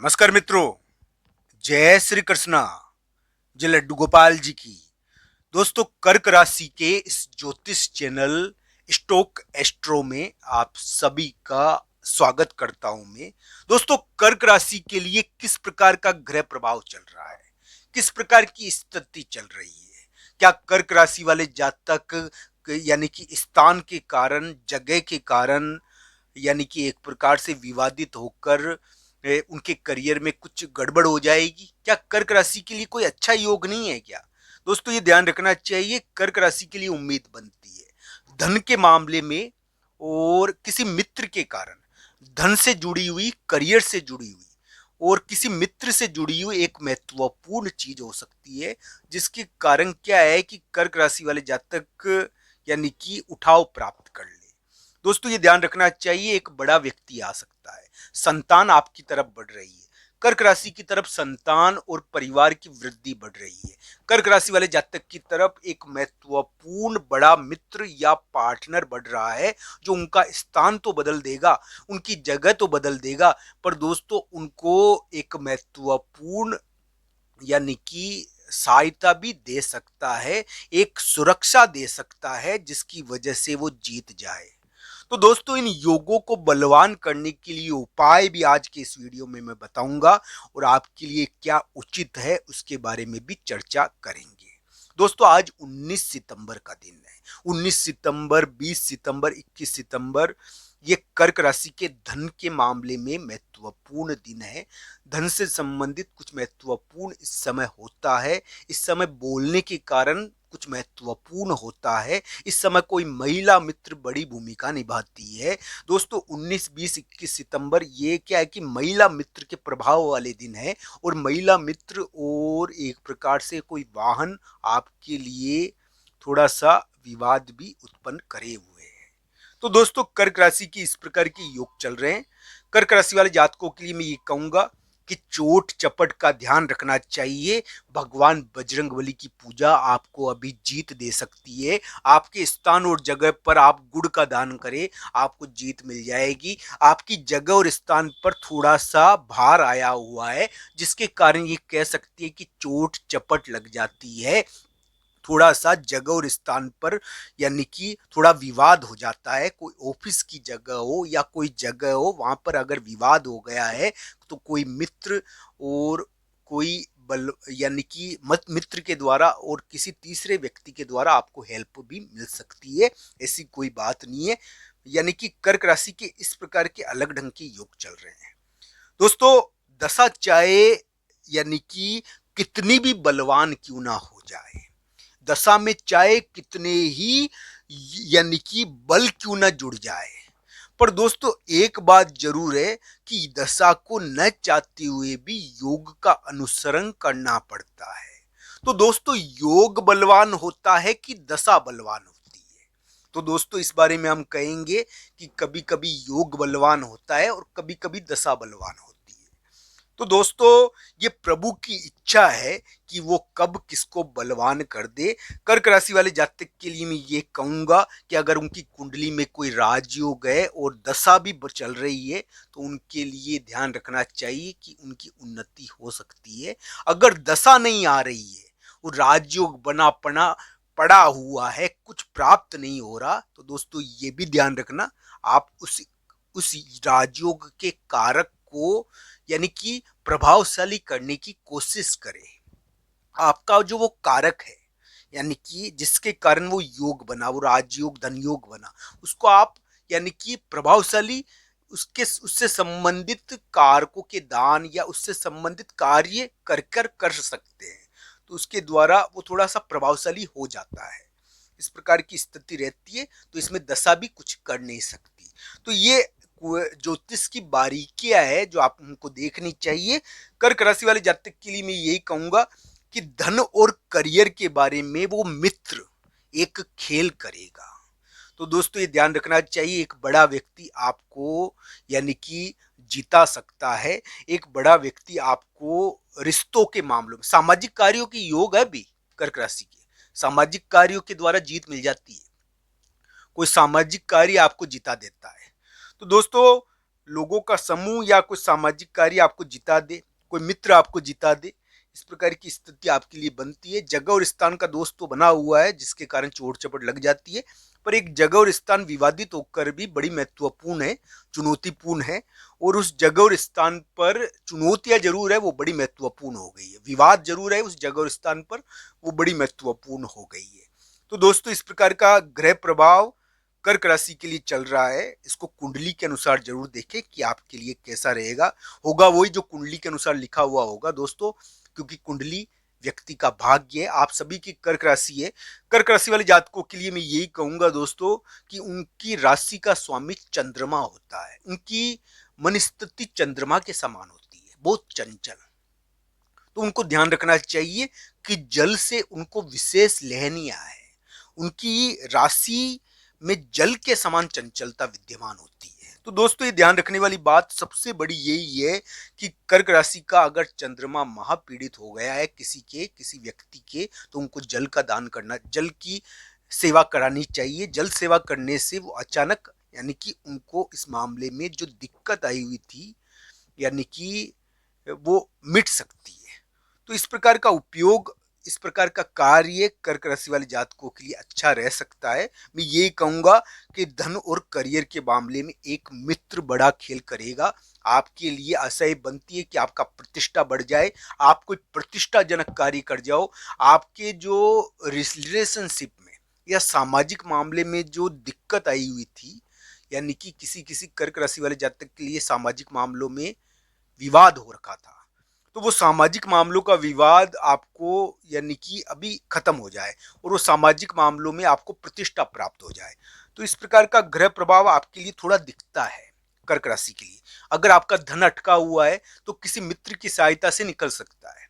नमस्कार मित्रों, जय श्री कृष्णा। जय लड्डू गोपाल जी की। दोस्तों, कर्क राशि के इस ज्योतिष चैनल स्टोक एस्ट्रो में आप सभी का स्वागत करता हूं मैं। दोस्तों, कर्क राशि के लिए किस प्रकार का ग्रह प्रभाव चल रहा है, किस प्रकार की स्थिति चल रही है, क्या कर्क राशि वाले जातक यानी कि स्थान के कारण, जगह के कारण, यानी कि एक प्रकार से विवादित होकर उनके करियर में कुछ गड़बड़ हो जाएगी? क्या कर्क राशि के लिए कोई अच्छा योग नहीं है क्या? दोस्तों, ये ध्यान रखना चाहिए, कर्क राशि के लिए उम्मीद बनती है धन के मामले में, और किसी मित्र के कारण धन से जुड़ी हुई, करियर से जुड़ी हुई और किसी मित्र से जुड़ी हुई एक महत्वपूर्ण चीज हो सकती है, जिसके कारण क्या है कि कर्क राशि वाले जातक यानी कि उठाव प्राप्त कर ले। दोस्तों, ये ध्यान रखना चाहिए, एक बड़ा व्यक्ति आ सकता है, संतान आपकी तरफ बढ़ रही है, कर्क राशि की तरफ संतान और परिवार की वृद्धि बढ़ रही है, कर्क राशि वाले जातक की तरफ एक महत्वपूर्ण बड़ा मित्र या पार्टनर बढ़ रहा है, जो उनका स्थान तो बदल देगा, उनकी जगह तो बदल देगा, पर दोस्तों उनको एक महत्वपूर्ण यानी कि सहायता भी दे सकता है, एक सुरक्षा दे सकता है, जिसकी वजह से वो जीत जाए। तो दोस्तों, इन योगों को बलवान करने के लिए उपाय भी आज के इस वीडियो में मैं बताऊंगा, और आपके लिए क्या उचित है उसके बारे में भी चर्चा करेंगे। दोस्तों, आज 19 सितंबर का दिन है। 19 सितंबर, 20 सितंबर, 21 सितंबर, ये कर्क राशि के धन के मामले में महत्वपूर्ण दिन है। धन से संबंधित कुछ महत्वपूर्ण इस समय होता है। इस समय बोलने के कारण कुछ महत्वपूर्ण होता है। इस समय कोई महिला मित्र बड़ी भूमिका निभाती है। दोस्तों, 19, 20, 21 सितंबर ये क्या है कि महिला मित्र के प्रभाव वाले दिन है, और महिला मित्र और एक प्रकार से कोई वाहन आपके लिए थोड़ा सा विवाद भी उत्पन्न करे हुए है। तो दोस्तों, कर्क राशि की इस प्रकार के योग चल रहे हैं। कर्क राशि वाले जातकों के लिए मैं ये कहूंगा कि चोट चपट का ध्यान रखना चाहिए। भगवान बजरंगबली की पूजा आपको अभी जीत दे सकती है। आपके स्थान और जगह पर आप गुड़ का दान करें, आपको जीत मिल जाएगी। आपकी जगह और स्थान पर थोड़ा सा भार आया हुआ है, जिसके कारण ये कह सकती है कि चोट चपट लग जाती है। थोड़ा सा जगह और स्थान पर यानी कि थोड़ा विवाद हो जाता है। कोई ऑफिस की जगह हो या कोई जगह हो, वहां पर अगर विवाद हो गया है, तो कोई मित्र और कोई बल यानी कि मत मित्र के द्वारा और किसी तीसरे व्यक्ति के द्वारा आपको हेल्प भी मिल सकती है। ऐसी कोई बात नहीं है। यानी कि कर्क राशि के इस प्रकार के अलग ढंग के योग चल रहे हैं। दोस्तों, दशा चाहे यानी कि कितनी भी बलवान क्यों ना हो जाए, दशा में चाहे कितने ही यानी कि बल क्यों ना जुड़ जाए, पर दोस्तों एक बात जरूर है कि दशा को न चाहते हुए भी योग का अनुसरण करना पड़ता है। तो दोस्तों, योग बलवान होता है कि दशा बलवान होती है? तो दोस्तों, इस बारे में हम कहेंगे कि कभी कभी योग बलवान होता है और कभी कभी दशा बलवान होती है। तो दोस्तों, ये प्रभु की इच्छा है कि वो कब किसको बलवान कर दे। कर्क राशि वाले जातक के लिए मैं ये कहूंगा कि अगर उनकी कुंडली में कोई राजयोग है और दशा भी चल रही है, तो उनके लिए ध्यान रखना चाहिए कि उनकी उन्नति हो सकती है। अगर दशा नहीं आ रही है और राजयोग बना पड़ा पड़ा हुआ है, कुछ प्राप्त नहीं हो रहा, तो दोस्तों ये भी ध्यान रखना, आप उस राजयोग के कारक को यानी कि प्रभावशाली करने की कोशिश करें। आपका जो वो कारक है, यानी कि जिसके कारण वो योग बना, वो राजयोग धन योग बना, उसको आप यानी कि प्रभावशाली उससे संबंधित कारकों के दान या उससे संबंधित कार्य कर सकते हैं। तो उसके द्वारा वो थोड़ा सा प्रभावशाली हो जाता है। इस प्रकार की स्थिति रहती है, तो इसमें दशा भी कुछ कर नहीं सकती। तो ये ज्योतिष की बारीकियां है जो आप हमको देखनी चाहिए। कर्क राशि वाले जातक के लिए मैं यही कहूंगा कि धन और करियर के बारे में वो मित्र एक खेल करेगा। तो दोस्तों, ये ध्यान रखना चाहिए, एक बड़ा व्यक्ति आपको यानी कि जिता सकता है। एक बड़ा व्यक्ति आपको रिश्तों के मामलों में, सामाजिक कार्यों की योग है भी कर्क राशि के, सामाजिक कार्यों के द्वारा जीत मिल जाती है। कोई सामाजिक कार्य आपको जिता देता है। तो दोस्तों, लोगों का समूह या कोई सामाजिक कार्य आपको जिता दे, कोई मित्र आपको जिता दे, इस प्रकार की स्थिति आपके लिए बनती है। जगह और स्थान का दोष तो बना हुआ है जिसके कारण चोट चपट लग जाती है, पर एक जगह और स्थान विवादित होकर भी बड़ी महत्वपूर्ण है, चुनौतीपूर्ण है। और उस जगह और स्थान पर चुनौतियां जरूर है, वो बड़ी महत्वपूर्ण हो गई है। विवाद जरूर है उस जगह और स्थान पर, वो बड़ी महत्वपूर्ण हो गई है। तो दोस्तों, इस प्रकार का ग्रह प्रभाव कर्क राशि के लिए चल रहा है। इसको कुंडली के अनुसार जरूर देखें कि आपके लिए कैसा रहेगा। होगा वही जो कुंडली के अनुसार लिखा हुआ होगा दोस्तों, क्योंकि कुंडली व्यक्ति का भाग्य है। आप सभी की कर्क राशि है। कर्क राशि वाले जातकों के लिए मैं यही कहूंगा दोस्तों कि उनकी राशि का स्वामी चंद्रमा होता है। उनकी मन स्थिति चंद्रमा के समान होती है, बहुत चंचल। तो उनको ध्यान रखना चाहिए कि जल से उनको विशेष लेहनियां है। उनकी राशि में जल के समान चंचलता विद्यमान होती है। तो दोस्तों, ये ध्यान रखने वाली बात सबसे बड़ी यही है कि कर्क राशि का अगर चंद्रमा महापीड़ित हो गया है किसी व्यक्ति के, तो उनको जल का दान करना, जल की सेवा करानी चाहिए। जल सेवा करने से वो अचानक, यानी कि उनको इस मामले में जो दिक्कत आई हुई थी, यानी कि वो मिट सकती है। तो इस प्रकार का उपयोग, इस प्रकार का कार्य कर्क राशि वाले जातकों के लिए अच्छा रह सकता है। मैं ये कहूंगा कि धन और करियर के मामले में एक मित्र बड़ा खेल करेगा। आपके लिए आशय बनती है कि आपका प्रतिष्ठा बढ़ जाए, आप कोई प्रतिष्ठाजनक कार्य कर जाओ। आपके जो रिलेशनशिप में या सामाजिक मामले में जो दिक्कत आई हुई थी, यानी कि किसी किसी कर्क राशि वाले जातक के लिए सामाजिक मामलों में विवाद हो रखा था, तो वो सामाजिक मामलों का विवाद आपको, यानी कि अभी खत्म हो जाए और वो सामाजिक मामलों में आपको प्रतिष्ठा प्राप्त हो जाए। तो इस प्रकार का ग्रह प्रभाव आपके लिए थोड़ा दिखता है कर्क राशि के लिए। अगर आपका धन अटका हुआ है तो किसी मित्र की सहायता से निकल सकता है।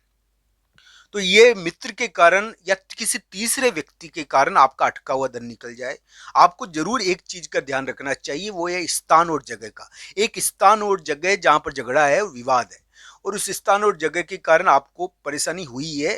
तो ये मित्र के कारण या किसी तीसरे व्यक्ति के कारण आपका अटका हुआ धन निकल जाए। आपको जरूर एक चीज का ध्यान रखना चाहिए, वो है स्थान और जगह का। एक स्थान और जगह जहां पर झगड़ा है, विवाद है, और उस स्थान और जगह के कारण आपको परेशानी हुई है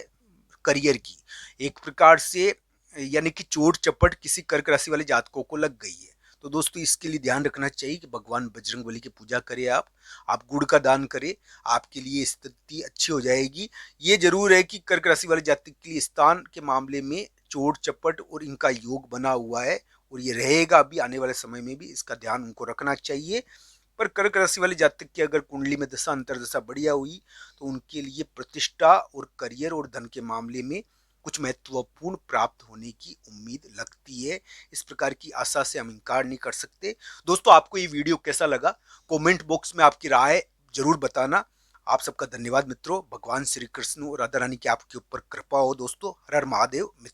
करियर की, एक प्रकार से, यानी कि चोट चपट किसी कर्क राशि वाले जातकों को लग गई है। तो दोस्तों, इसके लिए ध्यान रखना चाहिए कि भगवान बजरंगबली की पूजा करें, आप गुड़ का दान करें, आपके लिए स्थिति अच्छी हो जाएगी। ये जरूर है कि कर्क राशि वाले जातक के लिए स्थान के मामले में चोट चपट और इनका योग बना हुआ है, और ये रहेगा अभी आने वाले समय में भी। इसका ध्यान उनको रखना चाहिए। पर कर्क राशि वाले जातक की अगर कुंडली में दशा अंतरदशा बढ़िया हुई तो उनके लिए प्रतिष्ठा और करियर और धन के मामले में कुछ महत्वपूर्ण प्राप्त होने की उम्मीद लगती है। इस प्रकार की आशा से हम इनकार नहीं कर सकते। दोस्तों, आपको ये वीडियो कैसा लगा, कमेंट बॉक्स में आपकी राय जरूर बताना। आप सबका धन्यवाद मित्रों। भगवान श्री कृष्ण और राधा रानी की आपके ऊपर कृपा हो दोस्तों। हर हर महादेव मित्रों।